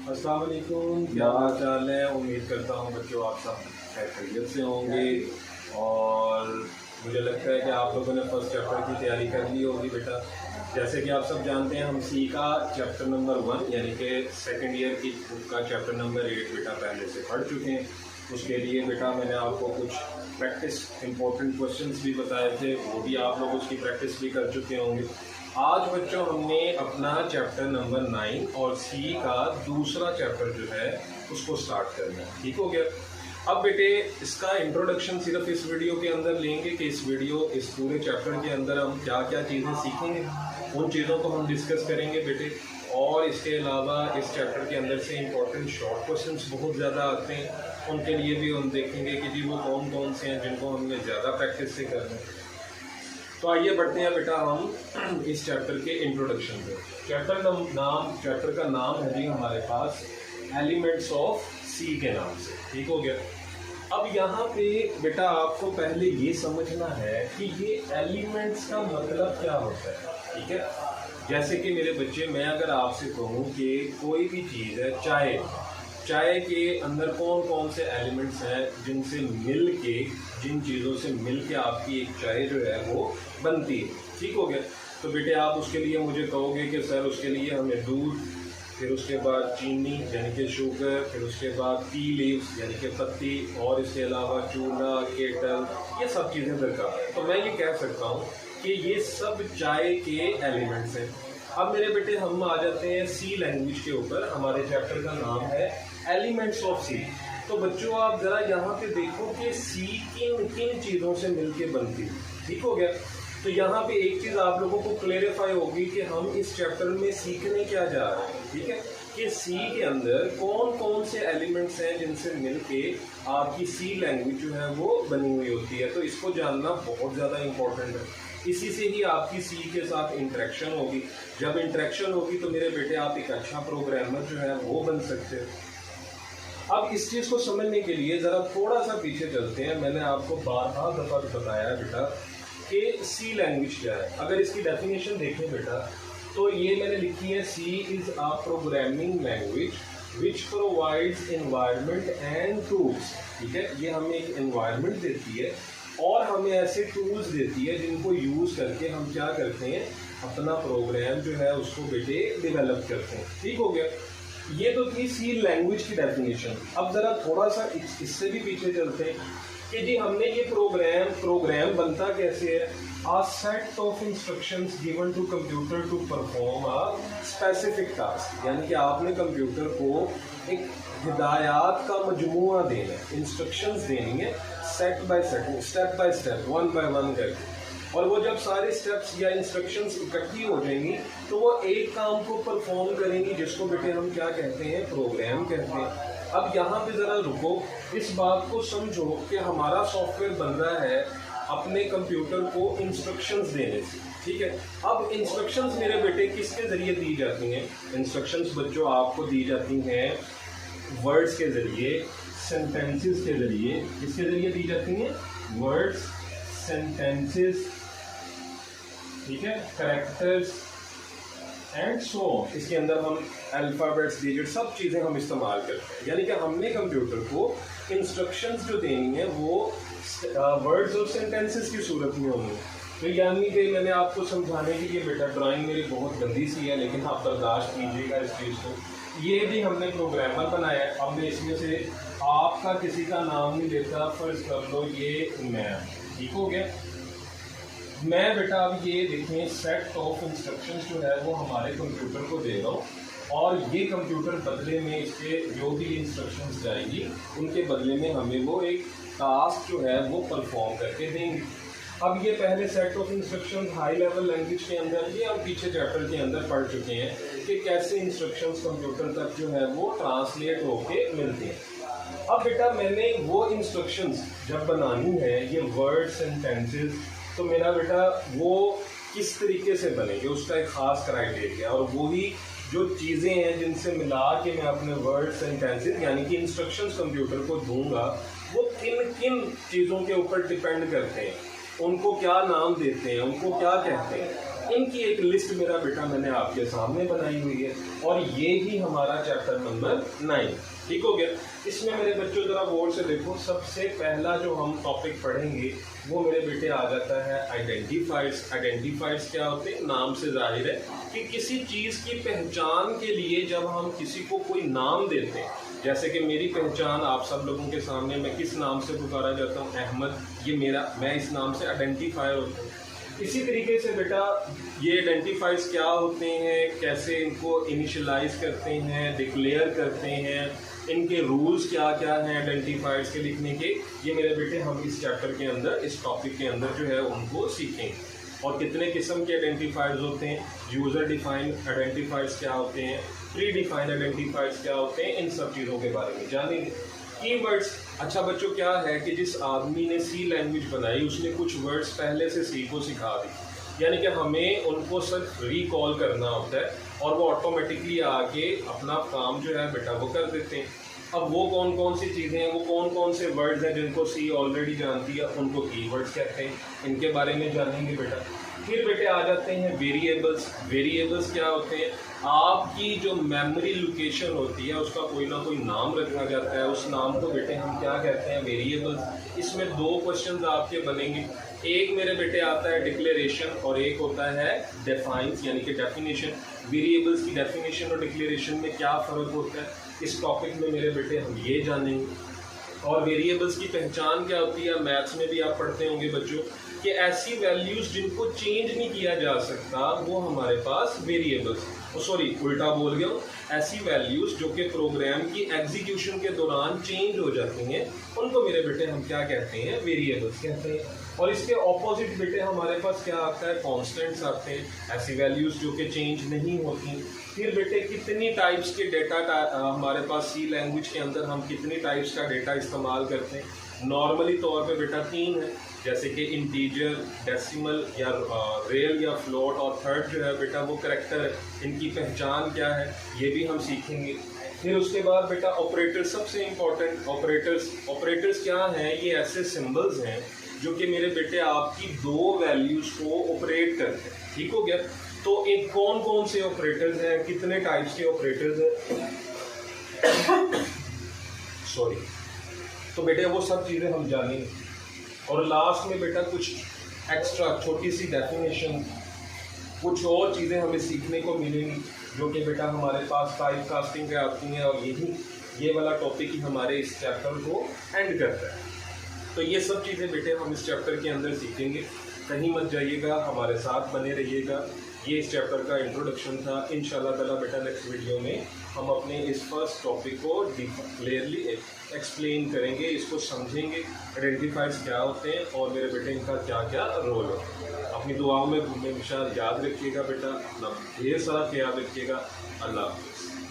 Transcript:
अस्सलाम वालेकुम, क्या हाल चाल है। उम्मीद करता हूँ बच्चों आप सब खैरियत से होंगे और मुझे लगता है कि आप लोगों ने फर्स्ट चैप्टर की तैयारी कर ली होगी बेटा। जैसे कि आप सब जानते हैं हम सी का चैप्टर नंबर 1 यानी कि सेकंड ईयर की बुक का चैप्टर नंबर 8 बेटा पहले से पढ़ चुके हैं। उसके लिए बेटा मैंने आपको कुछ प्रैक्टिस इंपॉर्टेंट क्वेश्चंस भी बताए थे, वो भी आप लोग उसकी प्रैक्टिस भी कर चुके होंगे। आज बच्चों हमने अपना चैप्टर नंबर 9 और सी का दूसरा चैप्टर जो है उसको स्टार्ट करना है। ठीक हो गया। अब बेटे इसका इंट्रोडक्शन सिर्फ इस वीडियो के अंदर लेंगे कि इस पूरे चैप्टर के अंदर हम क्या क्या चीज़ें सीखेंगे, उन चीज़ों को हम डिस्कस करेंगे बेटे। और इसके अलावा इस चैप्टर के अंदर से इम्पोर्टेंट शॉर्ट क्वेश्चंस बहुत ज़्यादा आते हैं, उनके लिए भी हम देखेंगे कि जी वो कौन कौन से हैं जिनको हमने ज़्यादा प्रैक्टिस से करना है। तो आइए बढ़ते हैं बेटा हम इस चैप्टर के इंट्रोडक्शन पे। चैप्टर का नाम है जी हमारे पास एलिमेंट्स ऑफ सी के नाम से। ठीक हो गया। अब यहाँ पे बेटा आपको पहले ये समझना है कि ये एलिमेंट्स का मतलब क्या होता है। ठीक है, जैसे कि मेरे बच्चे मैं अगर आपसे कहूँ कि कोई भी चीज़ है, चाय के अंदर कौन कौन से एलिमेंट्स हैं जिनसे मिल के, जिन चीज़ों से मिल के आपकी एक चाय जो है वो बनती है। ठीक हो गया। तो बेटे आप उसके लिए मुझे कहोगे कि सर उसके लिए हमें दूध, फिर उसके बाद चीनी यानी कि शुगर, फिर उसके बाद टी लीव्स यानी कि पत्ती, और इसके अलावा चूना, केटल, ये सब चीज़ें दरकार है। तो मैं ये कह सकता हूँ कि ये सब चाय के एलिमेंट्स हैं। अब मेरे बेटे हम आ जाते हैं सी लैंग्वेज के ऊपर। हमारे चैप्टर का नाम है एलिमेंट्स ऑफ सी। तो बच्चों आप ज़रा यहाँ पे देखो कि सी किन किन चीज़ों से मिलके बनती है। ठीक हो गया। तो यहाँ पे एक चीज़ आप लोगों को क्लेरिफाई होगी कि हम इस चैप्टर में सीखने क्या जा रहे हैं। ठीक है, कि सी के अंदर कौन कौन से एलिमेंट्स हैं जिनसे मिलके आपकी सी लैंग्वेज जो है वो बनी हुई होती है। तो इसको जानना बहुत ज़्यादा इम्पोर्टेंट है। इसी से ही आपकी सी के साथ इंटरेक्शन होगी। जब इंटरेक्शन होगी तो मेरे बेटे आप एक अच्छा प्रोग्रामर जो है वो बन सकते हैं। अब इस चीज़ को समझने के लिए ज़रा थोड़ा सा पीछे चलते हैं। मैंने आपको बार दफ़ा बताया बेटा कि सी लैंग्वेज क्या है। अगर इसकी डेफिनेशन देखें बेटा तो ये मैंने लिखी है, C is a programming language which provides environment and tools. ठीक है, ये हमें एक एनवायरनमेंट देती है और हमें ऐसे टूल्स देती है जिनको यूज़ करके हम क्या करते हैं, अपना प्रोग्राम जो है उसको बेटे डेवलप करते हैं। ठीक हो गया। ये तो थी सी लैंग्वेज की डेफिनेशन। अब ज़रा थोड़ा सा इससे भी पीछे चलते हैं कि जी हमने ये प्रोग्राम बनता कैसे है। A set of instructions given to computer to perform a specific task, यानी कि आपने कंप्यूटर को एक हिदायत का मजमूआ देना है, इंस्ट्रक्शंस देनी है set by set, step by step, one by one करके। और वो जब सारे स्टेप्स या इंस्ट्रक्शंस इकट्ठी हो जाएंगी तो वो एक काम को परफॉर्म करेंगी जिसको बेटे हम क्या कहते हैं, प्रोग्राम कहते हैं। अब यहाँ पे ज़रा रुको, इस बात को समझो कि हमारा सॉफ्टवेयर बन रहा है अपने कंप्यूटर को इंस्ट्रक्शंस देने से। ठीक है, अब इंस्ट्रक्शंस मेरे बेटे किसके ज़रिए दी जाती हैं। इंस्ट्रक्शंस बच्चों आपको दी जाती हैं वर्ड्स के ज़रिए, सेंटेंसेस के ज़रिए। किसके ज़रिए दी जाती हैं, वर्ड्स, सेंटेंसेस, ठीक है, कैरेक्टर्स एंड सो। इसके अंदर हम अल्फ़ाबेट्स, डिजिट, सब चीज़ें हम इस्तेमाल करते हैं। यानी कि हमने कंप्यूटर को इंस्ट्रक्शंस जो देनी है वो वर्ड्स और सेंटेंसेस की सूरत में होंगी। तो यानी कि मैंने आपको समझाने के लिए बेटा, ड्राइंग मेरी बहुत गंदी सी है लेकिन आप बर्दाश्त कीजिएगा इस चीज़ को। ये भी हमने प्रोग्रामर बनाया है। हमने इसमें से आपका किसी का नाम नहीं लेता, फर्ज कर लो ये मैं। ठीक हो गया। मैं बेटा अब ये देखें सेट ऑफ इंस्ट्रक्शंस जो है वो हमारे कंप्यूटर को दे रहा हूँ और ये कंप्यूटर बदले में इसके जो भी इंस्ट्रक्शंस जाएंगी उनके बदले में हमें वो एक टास्क जो है वो परफॉर्म करके देंगे। अब ये पहले set of instructions high level language के अंदर, ये हम पीछे चैप्टर के अंदर पढ़ चुके हैं कि कैसे इंस्ट्रक्शंस कंप्यूटर तक जो है वो ट्रांसलेट होके मिलती हैं। अब बेटा मैंने वो इंस्ट्रक्शंस जब बनानी है, ये वर्ड, सेंटेंसेस, तो मेरा बेटा वो किस तरीके से बनेंगे उसका एक ख़ास क्राइटेरिया, और वही जो चीज़ें हैं जिनसे मिला के मैं अपने वर्ड, सेंटेंसेस यानी कि इंस्ट्रक्शंस कंप्यूटर को दूंगा, वो किन किन चीज़ों के ऊपर डिपेंड करते हैं, उनको क्या नाम देते हैं, उनको क्या कहते हैं, इनकी एक लिस्ट मेरा बेटा मैंने आपके सामने बनाई हुई है, और ये ही हमारा चैप्टर नंबर 9। ठीक हो गया। इसमें मेरे बच्चों ज़रा गौर से देखो, सबसे पहला जो हम टॉपिक पढ़ेंगे वो मेरे बेटे आ जाता है आइडेंटिफायर्स। आइडेंटिफायर्स क्या होते हैं? नाम से जाहिर है कि किसी चीज़ की पहचान के लिए जब हम किसी को कोई नाम देते हैं, जैसे कि मेरी पहचान आप सब लोगों के सामने मैं किस नाम से पुकारा जाता हूँ? अहमद। ये मेरा, मैं इस नाम से आइडेंटिफायर होता हूँ। इसी तरीके से बेटा ये आइडेंटिफायर्स क्या होते हैं, कैसे इनको इनिशियलाइज करते हैं, डिक्लेयर करते हैं, इनके रूल्स क्या क्या हैं आइडेंटिफायर्स के लिखने के, ये मेरे बेटे हम इस चैप्टर के अंदर, इस टॉपिक के अंदर जो है उनको सीखेंगे। और कितने किस्म के आइडेंटिफायर्स होते हैं, यूज़र डिफाइंड आइडेंटिफायर्स क्या होते हैं, प्री डिफाइंड आइडेंटिफायर्स क्या होते हैं, इन सब चीज़ों के बारे में जानेंगे। कीवर्ड्स, अच्छा बच्चों क्या है कि जिस आदमी ने सी लैंग्वेज बनाई उसने कुछ वर्ड्स पहले से सी को सिखा दी, यानी कि हमें उनको सिर्फ रिकॉल करना होता है और वो ऑटोमेटिकली आके अपना काम जो है बेटा वो कर देते हैं। अब वो कौन कौन सी चीज़ें हैं, वो कौन कौन से वर्ड्स हैं जिनको सी ऑलरेडी जानती है, उनको कीवर्ड्स कहते हैं, इनके बारे में जानेंगे बेटा। फिर बेटे आ जाते हैं वेरिएबल्स। वेरिएबल्स क्या होते हैं? आपकी जो मेमोरी लोकेशन होती है उसका कोई ना कोई नाम रखा जाता है, उस नाम को बेटे हम क्या कहते हैं? वेरिएबल्स। इसमें दो क्वेश्चंस आपके बनेंगे, एक मेरे बेटे आता है डिक्लेरेशन और एक होता है डिफाइंस यानी कि डेफिनेशन। वेरिएबल्स की डेफिनेशन और डिक्लेरेशन में क्या फ़र्क होता है, इस टॉपिक में मेरे बेटे हम ये जानेंगे। और वेरिएबल्स की पहचान क्या होती है, मैथ्स में भी आप पढ़ते होंगे बच्चों कि ऐसी वैल्यूज़ जिनको चेंज नहीं किया जा सकता वो हमारे पास वेरिएबल्स, उल्टा बोल गया हूँ, ऐसी वैल्यूज़ जो कि प्रोग्राम की एग्जीक्यूशन के दौरान चेंज हो जाती हैं उनको मेरे बेटे हम क्या कहते हैं? वेरिएबल्स कहते हैं। और इसके ऑपोजिट बेटे हमारे पास क्या आता है? कॉन्स्टेंट्स आते हैं, ऐसी वैल्यूज़ जो कि चेंज नहीं होती। फिर बेटे कितनी टाइप्स के डेटा हमारे पास सी लैंग्वेज के अंदर हम कितनी टाइप्स का डेटा इस्तेमाल करते हैं? नॉर्मली तौर पे बेटा 3 है, जैसे कि इंटीजर, डेसिमल या रियल या फ्लोट, और थर्ड जो है बेटा वो करैक्टर है। इनकी पहचान क्या है ये भी हम सीखेंगे। फिर उसके बाद बेटा ऑपरेटर्स, सबसे इम्पोर्टेंट ऑपरेटर्स क्या हैं? ये ऐसे सिंबल्स हैं जो कि मेरे बेटे आपकी दो वैल्यूज़ को ऑपरेट करते हैं। ठीक हो गया। तो एक कौन कौन से ऑपरेटर्स हैं, कितने टाइप्स के ऑपरेटर्स हैं तो बेटे वो सब चीज़ें हम जानेंगे। और लास्ट में बेटा कुछ एक्स्ट्रा छोटी सी डेफिनेशन, कुछ और चीज़ें हमें सीखने को मिलेंगी जो कि बेटा हमारे पास टाइप कास्टिंग पे आती हैं, और ये वाला टॉपिक ही हमारे इस चैप्टर को एंड करता है। तो ये सब चीज़ें बेटे हम इस चैप्टर के अंदर सीखेंगे, कहीं मत जाइएगा, हमारे साथ बने रहिएगा। ये इस चैप्टर का इंट्रोडक्शन था। इंशाल्लाह ताला बेटा नेक्स्ट वीडियो में हम अपने इस फर्स्ट टॉपिक को क्लियरली एक्सप्लेन करेंगे, इसको समझेंगे, आइडेंटिफायर्स क्या होते हैं और मेरे बेटे इनका क्या क्या रोल है। अपनी दुआओं में हमेशा याद रखिएगा बेटा, अपना ढेर सारा ख्याल रखिएगा। अल्लाह हाफ़िज़।